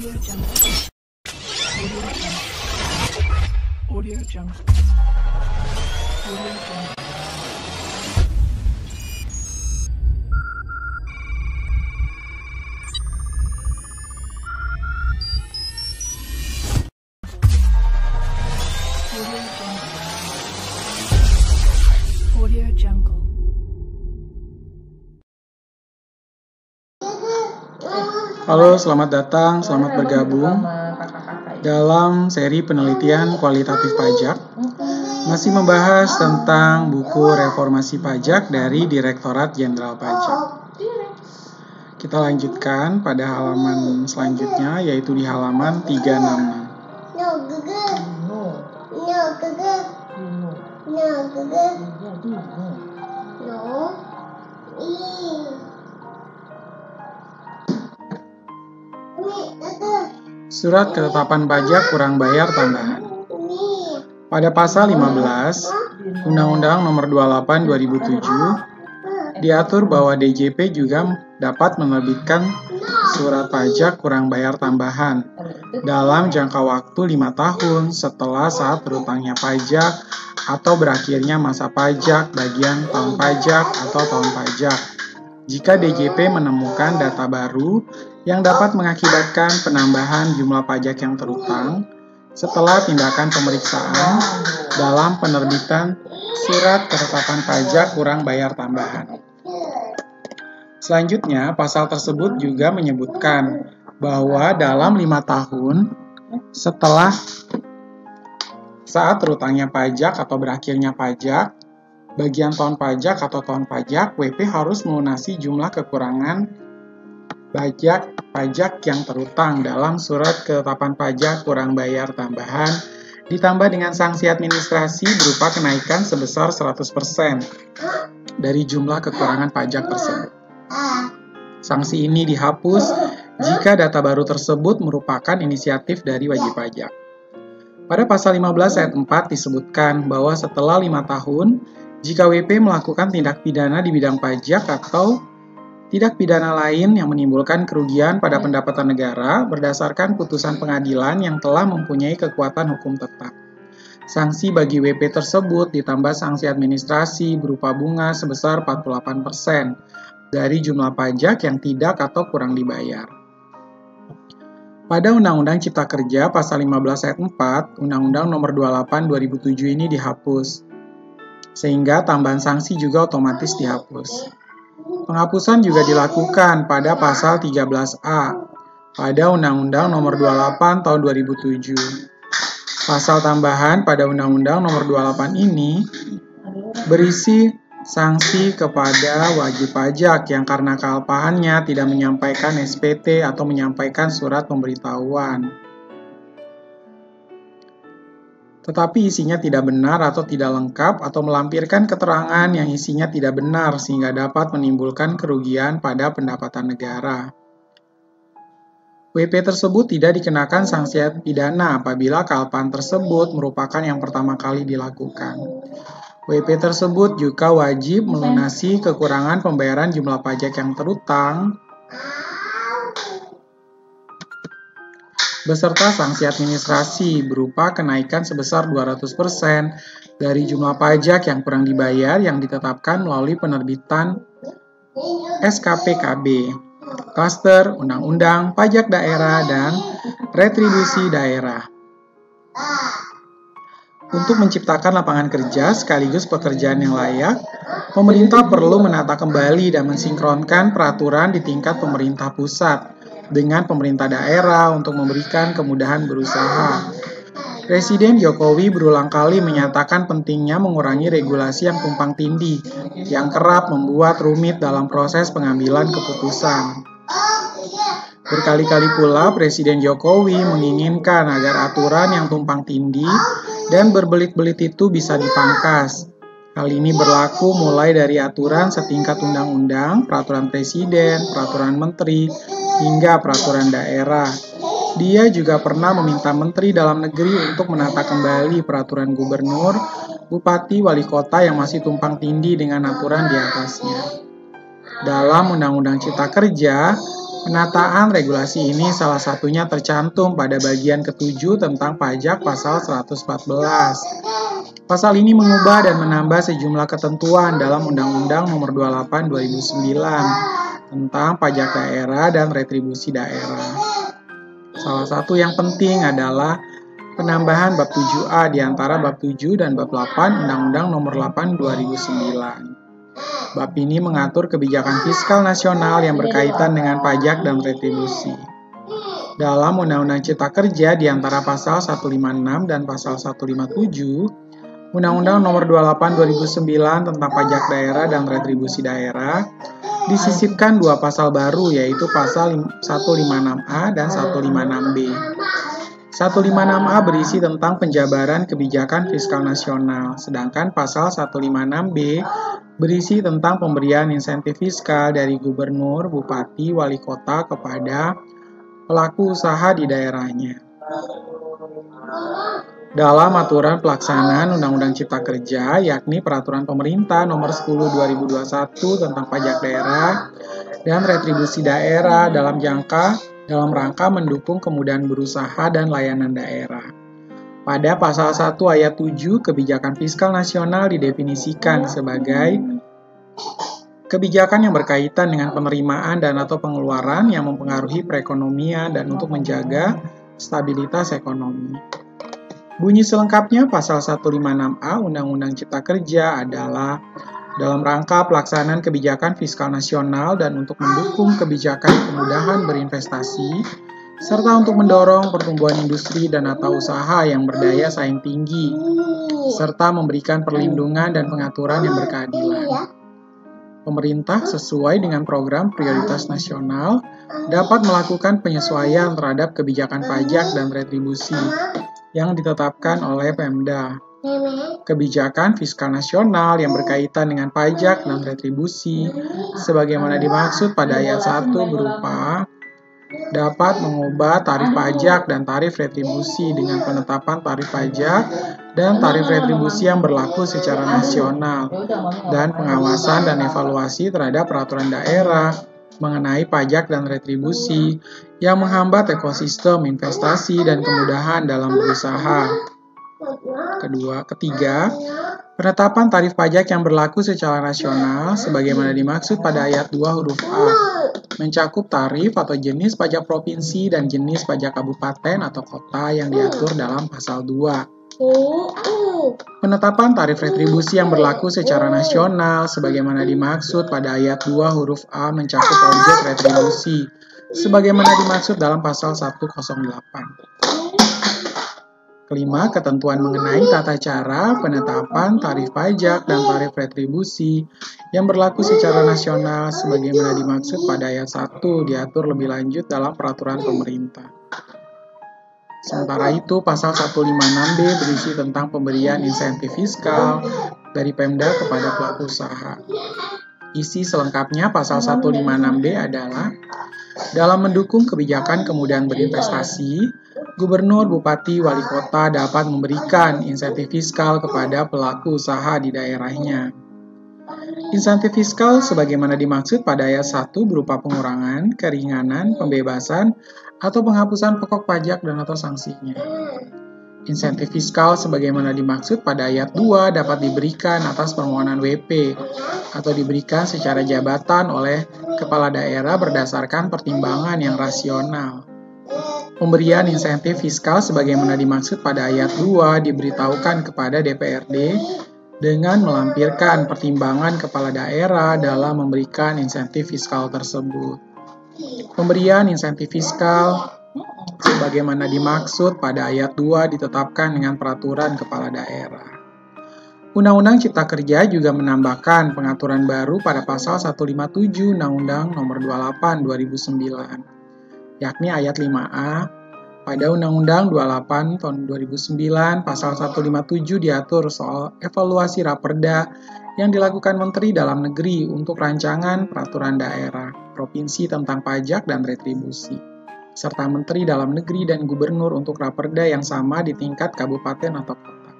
Audio Jungle. Audio Jungle. Audio Jungle. Audio Jungle. Halo, selamat datang, selamat bergabung dalam seri penelitian kualitatif pajak. Masih membahas tentang buku Reformasi Pajak dari Direktorat Jenderal Pajak. Kita lanjutkan pada halaman selanjutnya, yaitu di halaman 366. Surat ketetapan pajak kurang bayar tambahan. Pada pasal 15 Undang-Undang Nomor 28 2007 diatur bahwa DJP juga dapat menerbitkan surat pajak kurang bayar tambahan dalam jangka waktu 5 tahun setelah saat berutangnya pajak atau berakhirnya masa pajak, bagian tahun pajak atau tahun pajak. Jika DJP menemukan data baru yang dapat mengakibatkan penambahan jumlah pajak yang terutang setelah tindakan pemeriksaan dalam penerbitan surat ketetapan pajak kurang bayar tambahan. Selanjutnya, pasal tersebut juga menyebutkan bahwa dalam 5 tahun setelah saat terutangnya pajak atau berakhirnya pajak, bagian tahun pajak atau tahun pajak, WP harus melunasi jumlah kekurangan pajak yang terutang dalam surat ketetapan pajak kurang bayar tambahan, ditambah dengan sanksi administrasi berupa kenaikan sebesar 100% dari jumlah kekurangan pajak tersebut. Sanksi ini dihapus jika data baru tersebut merupakan inisiatif dari wajib pajak. Pada pasal 15 ayat 4 disebutkan bahwa setelah 5 tahun, jika WP melakukan tindak pidana di bidang pajak atau tindak pidana lain yang menimbulkan kerugian pada pendapatan negara berdasarkan putusan pengadilan yang telah mempunyai kekuatan hukum tetap. Sanksi bagi WP tersebut ditambah sanksi administrasi berupa bunga sebesar 48% dari jumlah pajak yang tidak atau kurang dibayar. Pada Undang-Undang Cipta Kerja pasal 15 ayat 4, Undang-Undang Nomor 28 2007 ini dihapus, sehingga tambahan sanksi juga otomatis dihapus. Penghapusan juga dilakukan pada pasal 13A pada Undang-Undang Nomor 28 Tahun 2007. Pasal tambahan pada Undang-Undang Nomor 28 ini berisi sanksi kepada wajib pajak yang karena kealpaannya tidak menyampaikan SPT atau menyampaikan surat pemberitahuan, tetapi isinya tidak benar atau tidak lengkap atau melampirkan keterangan yang isinya tidak benar sehingga dapat menimbulkan kerugian pada pendapatan negara. WP tersebut tidak dikenakan sanksi pidana apabila kealpaan tersebut merupakan yang pertama kali dilakukan. WP tersebut juga wajib melunasi kekurangan pembayaran jumlah pajak yang terutang beserta sanksi administrasi berupa kenaikan sebesar 200% dari jumlah pajak yang kurang dibayar yang ditetapkan melalui penerbitan SKPKB, Klaster Undang-Undang Pajak Daerah dan Retribusi Daerah. Untuk menciptakan lapangan kerja sekaligus pekerjaan yang layak, pemerintah perlu menata kembali dan mensinkronkan peraturan di tingkat pemerintah pusat dengan pemerintah daerah untuk memberikan kemudahan berusaha. Presiden Jokowi berulang kali menyatakan pentingnya mengurangi regulasi yang tumpang tindih, yang kerap membuat rumit dalam proses pengambilan keputusan. Berkali-kali pula Presiden Jokowi menginginkan agar aturan yang tumpang tindih dan berbelit-belit itu bisa dipangkas. Hal ini berlaku mulai dari aturan setingkat undang-undang, peraturan presiden, peraturan menteri, hingga peraturan daerah. Dia juga pernah meminta Menteri Dalam Negeri untuk menata kembali peraturan gubernur, bupati, wali kota yang masih tumpang tindih dengan aturan di atasnya. Dalam Undang-Undang Cipta Kerja, Penataan regulasi ini salah satunya tercantum pada bagian ke-7 tentang pajak pasal 114. Pasal ini mengubah dan menambah sejumlah ketentuan dalam Undang-Undang Nomor 28 2009 tentang pajak daerah dan retribusi daerah. Salah satu yang penting adalah penambahan bab 7A di antara bab 7 dan bab 8 Undang-Undang Nomor 8 2009. Bab ini mengatur kebijakan fiskal nasional yang berkaitan dengan pajak dan retribusi. Dalam Undang-Undang Cipta Kerja di antara pasal 156 dan pasal 157, Undang-Undang Nomor 28 2009 tentang pajak daerah dan retribusi daerah, disisipkan dua pasal baru yaitu pasal 156A dan 156B. 156A berisi tentang penjabaran kebijakan fiskal nasional, sedangkan pasal 156B berisi tentang pemberian insentif fiskal dari gubernur, bupati, wali kota kepada pelaku usaha di daerahnya. Dalam aturan pelaksanaan Undang-Undang Cipta Kerja, yakni Peraturan Pemerintah Nomor 10 2021 tentang pajak daerah dan retribusi daerah dalam rangka mendukung kemudahan berusaha dan layanan daerah. Pada pasal 1 ayat 7, kebijakan fiskal nasional didefinisikan sebagai kebijakan yang berkaitan dengan penerimaan dan atau pengeluaran yang mempengaruhi perekonomian dan untuk menjaga stabilitas ekonomi. Bunyi selengkapnya pasal 156A Undang-Undang Cipta Kerja adalah dalam rangka pelaksanaan kebijakan fiskal nasional dan untuk mendukung kebijakan kemudahan berinvestasi, serta untuk mendorong pertumbuhan industri dan atau usaha yang berdaya saing tinggi, serta memberikan perlindungan dan pengaturan yang berkeadilan. Pemerintah sesuai dengan program prioritas nasional dapat melakukan penyesuaian terhadap kebijakan pajak dan retribusi yang ditetapkan oleh Pemda. Kebijakan fiskal nasional yang berkaitan dengan pajak dan retribusi, sebagaimana dimaksud pada ayat 1 berupa dapat mengubah tarif pajak dan tarif retribusi dengan penetapan tarif pajak dan tarif retribusi yang berlaku secara nasional, dan pengawasan dan evaluasi terhadap peraturan daerah mengenai pajak dan retribusi yang menghambat ekosistem investasi dan kemudahan dalam berusaha. Ketiga, penetapan tarif pajak yang berlaku secara nasional sebagaimana dimaksud pada ayat 2 huruf A, mencakup tarif atau jenis pajak provinsi dan jenis pajak kabupaten atau kota yang diatur dalam pasal 2. Penetapan tarif retribusi yang berlaku secara nasional sebagaimana dimaksud pada ayat 2 huruf A mencakup objek retribusi sebagaimana dimaksud dalam pasal 108. Kelima, ketentuan mengenai tata cara penetapan tarif pajak dan tarif retribusi yang berlaku secara nasional sebagaimana dimaksud pada ayat 1 diatur lebih lanjut dalam peraturan pemerintah. Sementara itu, pasal 156B berisi tentang pemberian insentif fiskal dari Pemda kepada pelaku usaha. Isi selengkapnya pasal 156B adalah dalam mendukung kebijakan kemudahan berinvestasi, gubernur, bupati, wali kota dapat memberikan insentif fiskal kepada pelaku usaha di daerahnya. Insentif fiskal sebagaimana dimaksud pada ayat 1 berupa pengurangan, keringanan, pembebasan, atau penghapusan pokok pajak dan atau sanksinya. Insentif fiskal sebagaimana dimaksud pada ayat 2 dapat diberikan atas permohonan WP atau diberikan secara jabatan oleh kepala daerah berdasarkan pertimbangan yang rasional. Pemberian insentif fiskal sebagaimana dimaksud pada ayat 2 diberitahukan kepada DPRD dengan melampirkan pertimbangan kepala daerah dalam memberikan insentif fiskal tersebut. Pemberian insentif fiskal sebagaimana dimaksud pada ayat 2 ditetapkan dengan peraturan kepala daerah. Undang-Undang Cipta Kerja juga menambahkan pengaturan baru pada pasal 157 Undang-Undang Nomor 28 2009, yakni ayat 5A. Pada Undang-Undang 28 tahun 2009, pasal 157 diatur soal evaluasi Raperda yang dilakukan Menteri Dalam Negeri untuk rancangan peraturan daerah, provinsi tentang pajak dan retribusi, serta Menteri Dalam Negeri dan Gubernur untuk Raperda yang sama di tingkat kabupaten atau kota.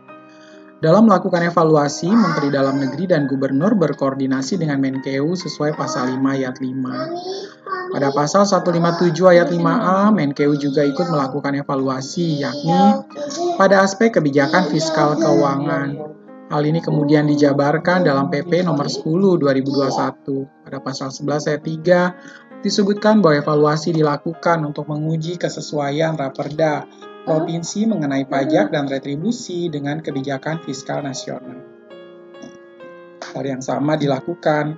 Dalam melakukan evaluasi, Menteri Dalam Negeri dan Gubernur berkoordinasi dengan Menkeu sesuai pasal 5 ayat 5. Pada pasal 157 ayat 5A, Menkeu juga ikut melakukan evaluasi, yakni pada aspek kebijakan fiskal keuangan. Hal ini kemudian dijabarkan dalam PP nomor 10 2021. Pada pasal 11 ayat 3 disebutkan bahwa evaluasi dilakukan untuk menguji kesesuaian Raperda Provinsi mengenai pajak dan retribusi dengan kebijakan fiskal nasional. Hal yang sama dilakukan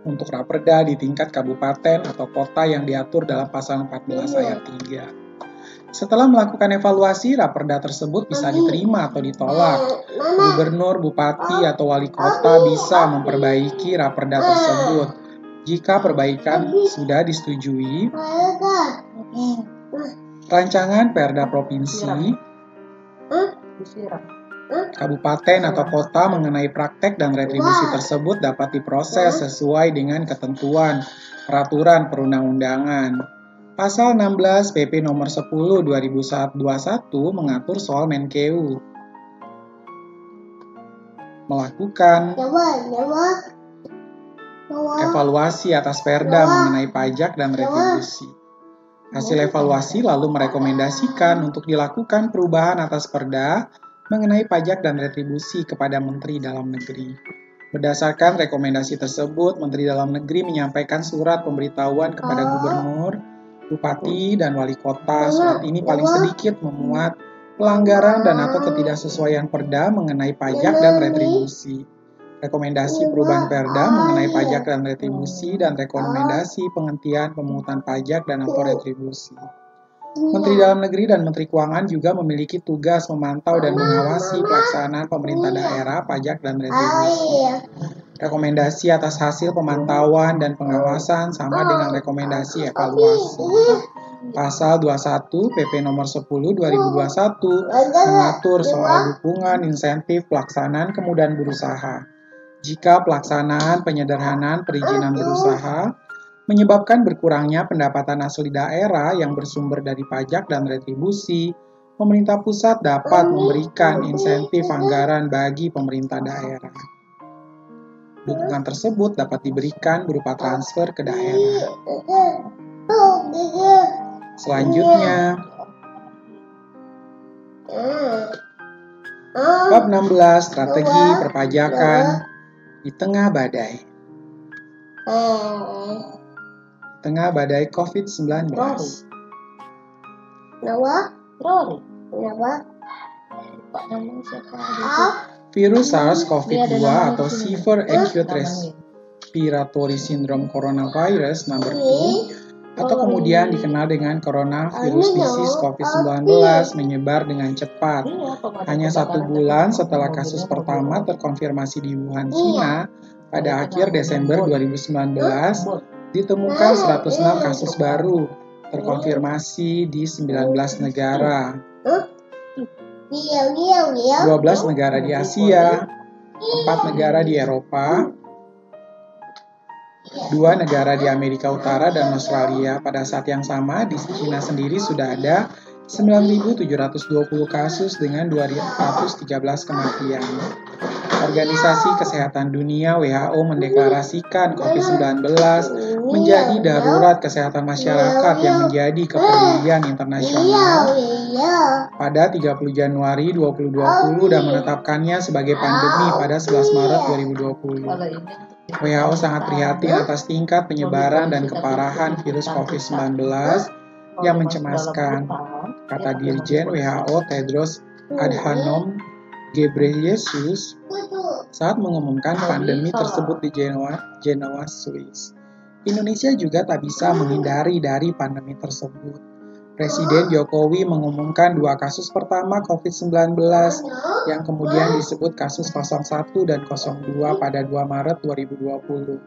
untuk Raperda di tingkat kabupaten atau kota yang diatur dalam pasal 14 ayat 3. Setelah melakukan evaluasi, Raperda tersebut bisa diterima atau ditolak. Gubernur, bupati, atau wali kota bisa memperbaiki Raperda tersebut. Jika perbaikan sudah disetujui, rancangan Perda Provinsi, kabupaten atau kota mengenai praktek dan retribusi tersebut dapat diproses sesuai dengan ketentuan peraturan perundang-undangan. Pasal 16 PP nomor 10 2021 mengatur soal Menkeu melakukan evaluasi atas Perda mengenai pajak dan retribusi. Hasil evaluasi lalu merekomendasikan untuk dilakukan perubahan atas Perda mengenai pajak dan retribusi kepada Menteri Dalam Negeri. Berdasarkan rekomendasi tersebut, Menteri Dalam Negeri menyampaikan surat pemberitahuan kepada Gubernur, Bupati, dan Wali Kota. Surat ini paling sedikit memuat pelanggaran dan atau ketidaksesuaian Perda mengenai pajak dan retribusi. Rekomendasi perubahan Perda mengenai pajak dan retribusi, dan rekomendasi penghentian pemungutan pajak dan atau retribusi. Menteri Dalam Negeri dan Menteri Keuangan juga memiliki tugas memantau dan mengawasi pelaksanaan pemerintah daerah pajak dan retribusi. Rekomendasi atas hasil pemantauan dan pengawasan sama dengan rekomendasi evaluasi. Pasal 21 PP nomor 10 2021 mengatur soal dukungan insentif pelaksanaan kemudahan berusaha. Jika pelaksanaan penyederhanaan perizinan berusaha menyebabkan berkurangnya pendapatan asli daerah yang bersumber dari pajak dan retribusi, pemerintah pusat dapat memberikan insentif anggaran bagi pemerintah daerah. Dukungan tersebut dapat diberikan berupa transfer ke daerah. Selanjutnya, bab 16 strategi perpajakan di tengah badai. Tengah badai COVID-19. Virus SARS-CoV-2 atau Severe Acute Respiratory Syndrome Coronavirus number 2 atau kemudian dikenal dengan Coronavirus Disease COVID-19 menyebar dengan cepat. Hanya 1 bulan setelah kasus pertama terkonfirmasi di Wuhan, China, pada akhir Desember 2019, ditemukan 106 kasus baru terkonfirmasi di 19 negara. 12 negara di Asia, 4 negara di Eropa, 2 negara di Amerika Utara dan Australia. Pada saat yang sama, di China sendiri sudah ada 9.720 kasus dengan 213 kematian. Organisasi Kesehatan Dunia WHO mendeklarasikan COVID-19 menjadi darurat kesehatan masyarakat yang menjadi kepedulian internasional pada 30 Januari 2020 dan menetapkannya sebagai pandemi pada 11 Maret 2020. WHO sangat prihatin atas tingkat penyebaran dan keparahan virus COVID-19 yang mencemaskan, kata Dirjen WHO Tedros Adhanom Ghebreyesus saat mengumumkan pandemi tersebut di Genoa, Swiss. Indonesia juga tak bisa menghindari dari pandemi tersebut. Presiden Jokowi mengumumkan 2 kasus pertama COVID-19 yang kemudian disebut kasus 01 dan 02 pada 2 Maret 2020.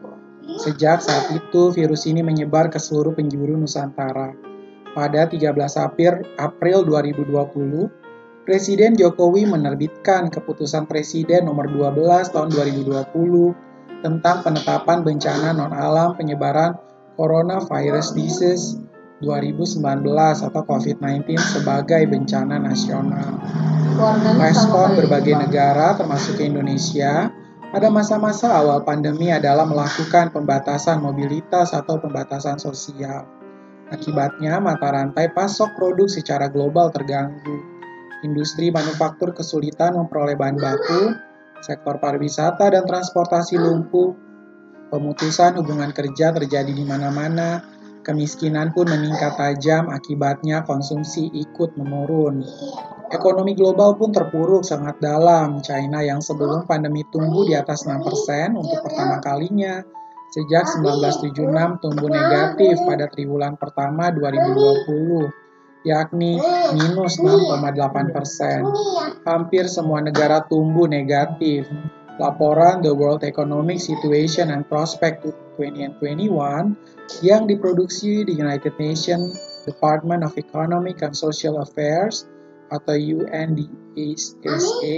Sejak saat itu, virus ini menyebar ke seluruh penjuru Nusantara. Pada 13 April 2020, Presiden Jokowi menerbitkan Keputusan Presiden Nomor 12 Tahun 2020 tentang penetapan bencana non-alam penyebaran Coronavirus Disease 2019 atau COVID-19 sebagai bencana nasional. Respon berbagai negara termasuk Indonesia pada masa-masa awal pandemi adalah melakukan pembatasan mobilitas atau pembatasan sosial. Akibatnya, mata rantai pasok produk secara global terganggu. Industri manufaktur kesulitan memperoleh bahan baku, sektor pariwisata dan transportasi lumpuh, pemutusan hubungan kerja terjadi di mana-mana, kemiskinan pun meningkat tajam, akibatnya konsumsi ikut menurun. Ekonomi global pun terpuruk sangat dalam. China yang sebelum pandemi tumbuh di atas 6% untuk pertama kalinya sejak 1976 tumbuh negatif pada triwulan pertama 2020, yakni minus 6,8%. Hampir semua negara tumbuh negatif. Laporan The World Economic Situation and Prospect 2021 yang diproduksi di United Nations Department of Economic and Social Affairs atau UNDSA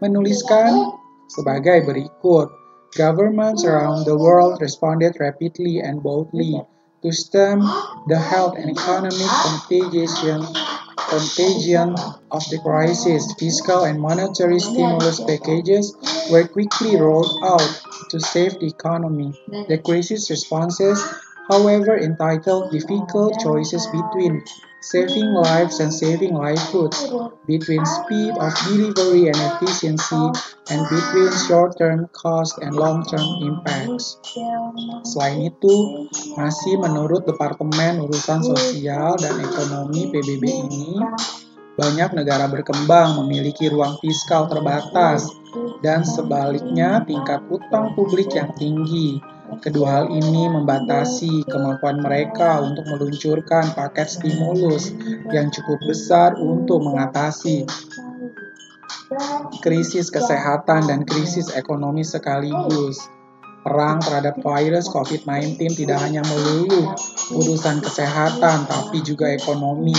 menuliskan sebagai berikut. Governments around the world responded rapidly and boldly to stem the health and economic contagion of the crisis. Fiscal and monetary stimulus packages were quickly rolled out to save the economy. The crisis responses, however, entitled difficult choices between saving lives and saving livelihoods, between speed of delivery and efficiency, and between short-term cost and long-term impacts. Selain itu, masih menurut Departemen Urusan Sosial dan Ekonomi PBB ini, banyak negara berkembang memiliki ruang fiskal terbatas dan sebaliknya tingkat utang publik yang tinggi. Kedua hal ini membatasi kemampuan mereka untuk meluncurkan paket stimulus yang cukup besar untuk mengatasi krisis kesehatan dan krisis ekonomi sekaligus. Perang terhadap virus COVID-19 tidak hanya melulu urusan kesehatan, tapi juga ekonomi.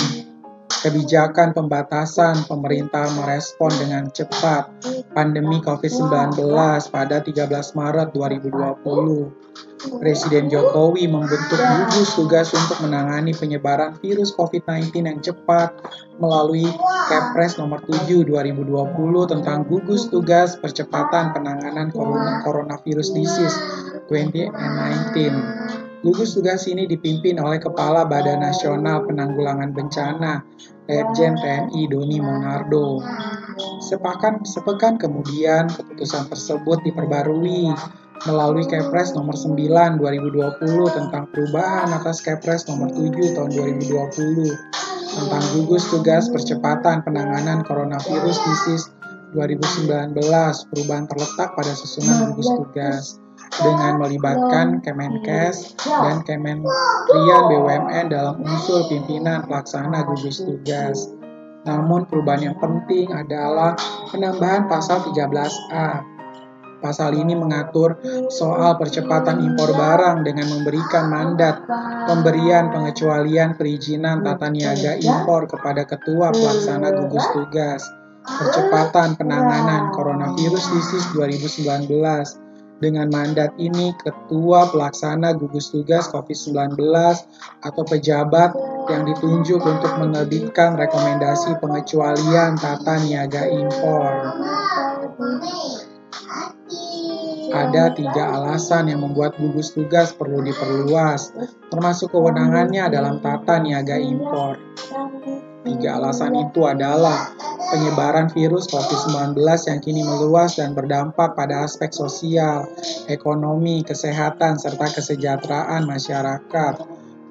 Kebijakan pembatasan pemerintah merespon dengan cepat pandemi COVID-19 pada 13 Maret 2020. Presiden Jokowi membentuk gugus tugas untuk menangani penyebaran virus COVID-19 yang cepat melalui Kepres nomor 7 2020 tentang gugus tugas percepatan penanganan coronavirus disease 2019. Gugus tugas ini dipimpin oleh Kepala Badan Nasional Penanggulangan Bencana, Letjen TNI Doni Monardo. Sepekan kemudian, keputusan tersebut diperbarui melalui Kepres nomor 9 2020 tentang perubahan atas Kepres nomor 7 tahun 2020 tentang gugus tugas percepatan penanganan coronavirus disease 2019. Perubahan terletak pada susunan gugus tugas dengan melibatkan Kemenkes dan Kementerian BUMN dalam unsur pimpinan pelaksana gugus tugas. Namun perubahan yang penting adalah penambahan pasal 13A. Pasal ini mengatur soal percepatan impor barang dengan memberikan mandat pemberian pengecualian perizinan tata niaga impor kepada Ketua Pelaksana Gugus Tugas Percepatan Penanganan Coronavirus Disease 2019. Dengan mandat ini, Ketua Pelaksana Gugus Tugas COVID-19 atau pejabat yang ditunjuk untuk menerbitkan rekomendasi pengecualian tata niaga impor. Ada 3 alasan yang membuat gugus tugas perlu diperluas, termasuk kewenangannya dalam tata niaga impor. 3 alasan itu adalah penyebaran virus COVID-19 yang kini meluas dan berdampak pada aspek sosial, ekonomi, kesehatan, serta kesejahteraan masyarakat.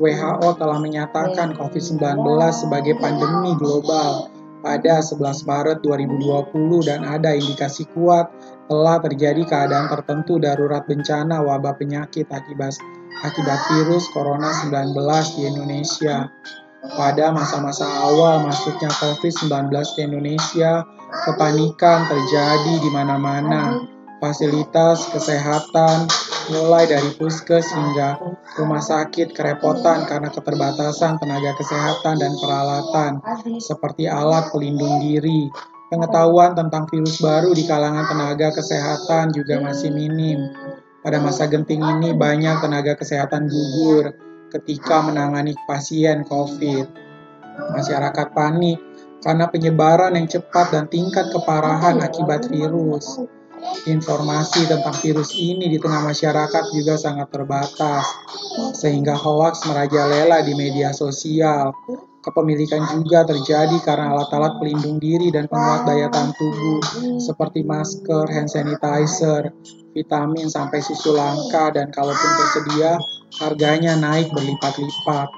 WHO telah menyatakan COVID-19 sebagai pandemi global pada 11 Maret 2020 dan ada indikasi kuat telah terjadi keadaan tertentu darurat bencana wabah penyakit akibat virus Corona 19 di Indonesia. Pada masa-masa awal masuknya COVID-19 ke Indonesia, kepanikan terjadi di mana-mana. Fasilitas kesehatan, mulai dari puskes hingga rumah sakit, kerepotan karena keterbatasan tenaga kesehatan dan peralatan, seperti alat pelindung diri. Pengetahuan tentang virus baru di kalangan tenaga kesehatan juga masih minim. Pada masa genting ini, banyak tenaga kesehatan gugur ketika menangani pasien COVID. Masyarakat panik karena penyebaran yang cepat dan tingkat keparahan akibat virus. Informasi tentang virus ini di tengah masyarakat juga sangat terbatas, sehingga hoaks merajalela di media sosial. Kepemilikan juga terjadi karena alat-alat pelindung diri dan penguat daya tahan tubuh, seperti masker, hand sanitizer, vitamin, sampai susu langka, dan kalaupun tersedia, harganya naik berlipat-lipat.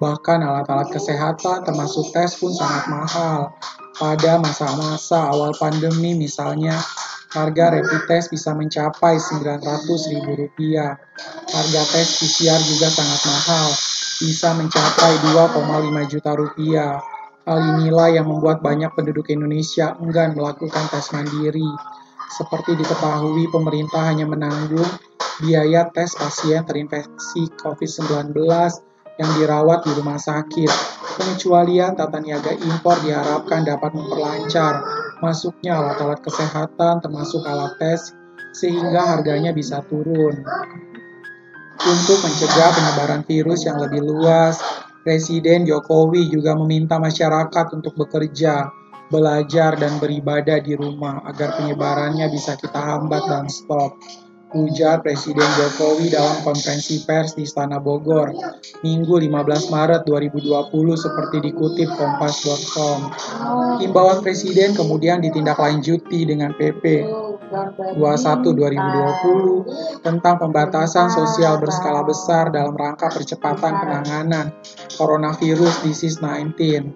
Bahkan alat-alat kesehatan termasuk tes pun sangat mahal. Pada masa-masa awal pandemi misalnya, harga rapid test bisa mencapai Rp900.000. Harga tes PCR juga sangat mahal, bisa mencapai Rp2,5 juta. Hal inilah yang membuat banyak penduduk Indonesia enggan melakukan tes mandiri. Seperti diketahui, pemerintah hanya menanggung biaya tes pasien terinfeksi COVID-19 yang dirawat di rumah sakit. Pengecualian tata niaga impor diharapkan dapat memperlancar masuknya alat-alat kesehatan termasuk alat tes sehingga harganya bisa turun. Untuk mencegah penyebaran virus yang lebih luas, Presiden Jokowi juga meminta masyarakat untuk bekerja, belajar, dan beribadah di rumah agar penyebarannya bisa kita hambat dan stop, ujar Presiden Jokowi dalam konferensi pers di Istana Bogor, Minggu 15 Maret 2020 seperti dikutip Kompas.com. Imbauan Presiden kemudian ditindaklanjuti dengan PP 21/2020 tentang pembatasan sosial berskala besar dalam rangka percepatan penanganan coronavirus disease 19.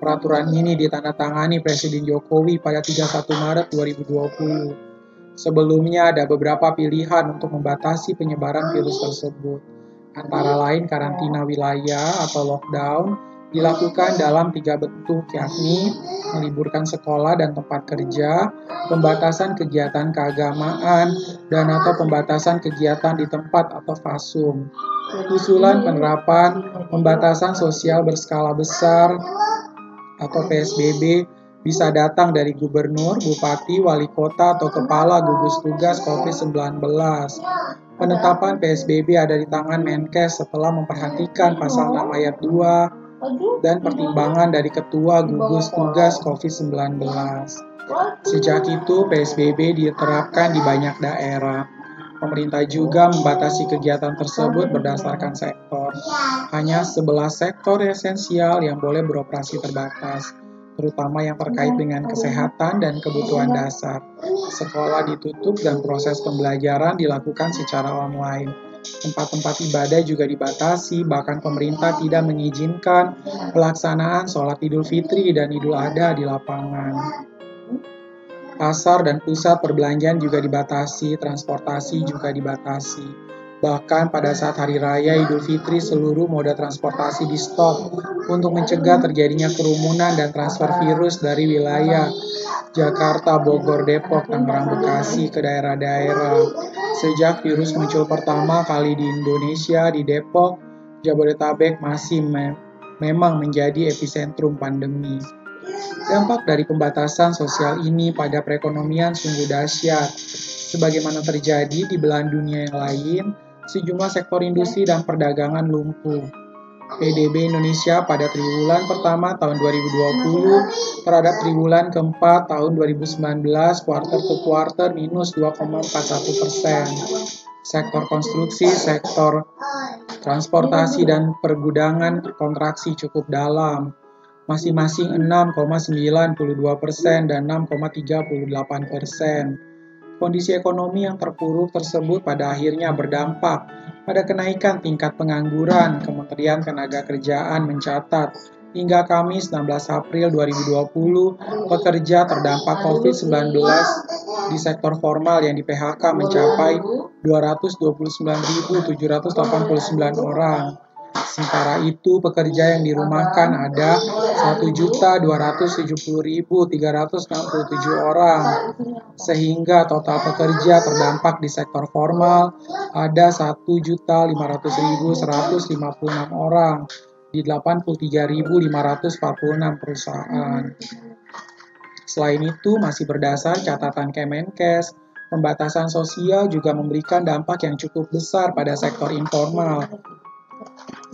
Peraturan ini ditandatangani Presiden Jokowi pada 31 Maret 2020. Sebelumnya ada beberapa pilihan untuk membatasi penyebaran virus tersebut, antara lain karantina wilayah atau lockdown dilakukan dalam 3 bentuk, yakni meliburkan sekolah dan tempat kerja, pembatasan kegiatan keagamaan, dan atau pembatasan kegiatan di tempat atau fasum. Usulan penerapan pembatasan sosial berskala besar atau PSBB bisa datang dari gubernur, bupati, wali kota, atau kepala gugus tugas COVID-19. Penetapan PSBB ada di tangan Menkes setelah memperhatikan pasal 6 ayat 2 dan pertimbangan dari ketua gugus tugas COVID-19. Sejak itu, PSBB diterapkan di banyak daerah. Pemerintah juga membatasi kegiatan tersebut berdasarkan sektor. Hanya 11 sektor esensial yang boleh beroperasi terbatas, terutama yang terkait dengan kesehatan dan kebutuhan dasar. Sekolah ditutup dan proses pembelajaran dilakukan secara online. Tempat-tempat ibadah juga dibatasi, bahkan pemerintah tidak mengizinkan pelaksanaan sholat Idul Fitri dan Idul Adha di lapangan. Pasar dan pusat perbelanjaan juga dibatasi, transportasi juga dibatasi. Bahkan pada saat Hari Raya Idul Fitri, seluruh moda transportasi di-stop untuk mencegah terjadinya kerumunan dan transfer virus dari wilayah Jakarta, Bogor, Depok, Tangerang, Bekasi ke daerah-daerah. Sejak virus muncul pertama kali di Indonesia, di Depok, Jabodetabek masih memang menjadi epicentrum pandemi. Dampak dari pembatasan sosial ini pada perekonomian sungguh dahsyat. Sebagaimana terjadi di belahan dunia yang lain, sejumlah sektor industri dan perdagangan lumpuh. PDB Indonesia pada triwulan pertama tahun 2020 terhadap triwulan keempat tahun 2019 kuartal ke kuartal minus 2,41%. Sektor konstruksi, sektor transportasi, dan pergudangan kontraksi cukup dalam, masing-masing 6,92% dan 6,38%. Kondisi ekonomi yang terpuruk tersebut pada akhirnya berdampak pada kenaikan tingkat pengangguran. Kementerian Ketenagakerjaan mencatat hingga Kamis 16 April 2020, pekerja terdampak COVID-19 di sektor formal yang di PHK mencapai 229.789 orang. Sementara itu, pekerja yang dirumahkan ada 1.270.367 orang, sehingga total pekerja terdampak di sektor formal ada 1.500.156 orang di 83.546 perusahaan. Selain itu, masih berdasar catatan Kemenkes, pembatasan sosial juga memberikan dampak yang cukup besar pada sektor informal.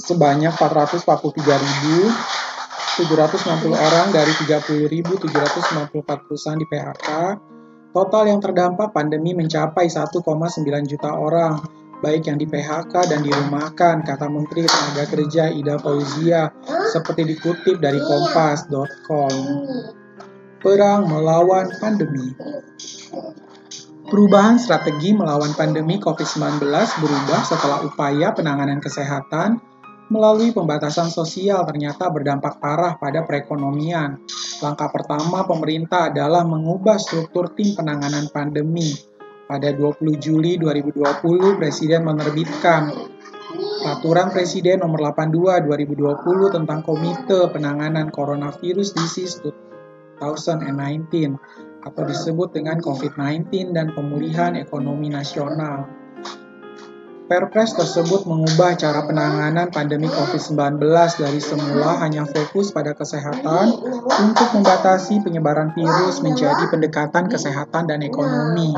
Sebanyak 443.700 760 orang dari 30.794 perusahaan di PHK. Total yang terdampak pandemi mencapai 1,9 juta orang, baik yang di PHK dan dirumahkan, kata Menteri Tenaga Kerja Ida Fauzia, seperti dikutip dari kompas.com. Perang melawan pandemi. Perubahan strategi melawan pandemi COVID-19 berubah setelah upaya penanganan kesehatan melalui pembatasan sosial ternyata berdampak parah pada perekonomian. Langkah pertama pemerintah adalah mengubah struktur tim penanganan pandemi. Pada 20 Juli 2020, Presiden menerbitkan Peraturan Presiden Nomor 82 2020 tentang Komite Penanganan Coronavirus Disease 2019 atau disebut dengan COVID-19 dan Pemulihan Ekonomi Nasional. Perpres tersebut mengubah cara penanganan pandemi COVID-19 dari semula hanya fokus pada kesehatan untuk membatasi penyebaran virus menjadi pendekatan kesehatan dan ekonomi.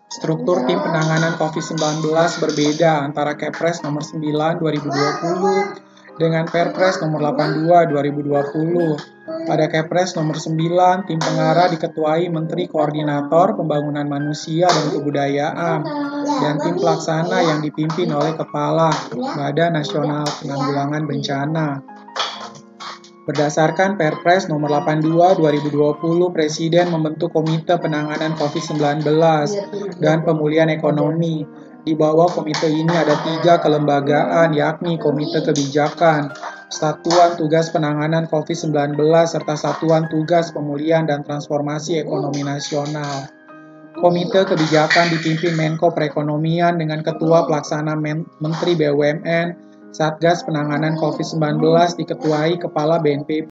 Struktur tim penanganan COVID-19 berbeda antara Kepres nomor 9 2020 dengan Perpres nomor 82 2020. Pada Kepres nomor 9, tim pengarah diketuai Menteri Koordinator Pembangunan Manusia dan Kebudayaan dan tim pelaksana yang dipimpin oleh Kepala Badan Nasional Penanggulangan Bencana. Berdasarkan Perpres nomor 82 2020, Presiden membentuk Komite Penanganan COVID-19 dan Pemulihan Ekonomi. Di bawah komite ini ada 3 kelembagaan, yakni Komite Kebijakan, Satuan Tugas Penanganan COVID-19, serta Satuan Tugas Pemulihan dan Transformasi Ekonomi Nasional. Komite Kebijakan dipimpin Menko Perekonomian dengan Ketua Pelaksana Menteri BUMN. Satgas Penanganan COVID-19 diketuai Kepala BNPB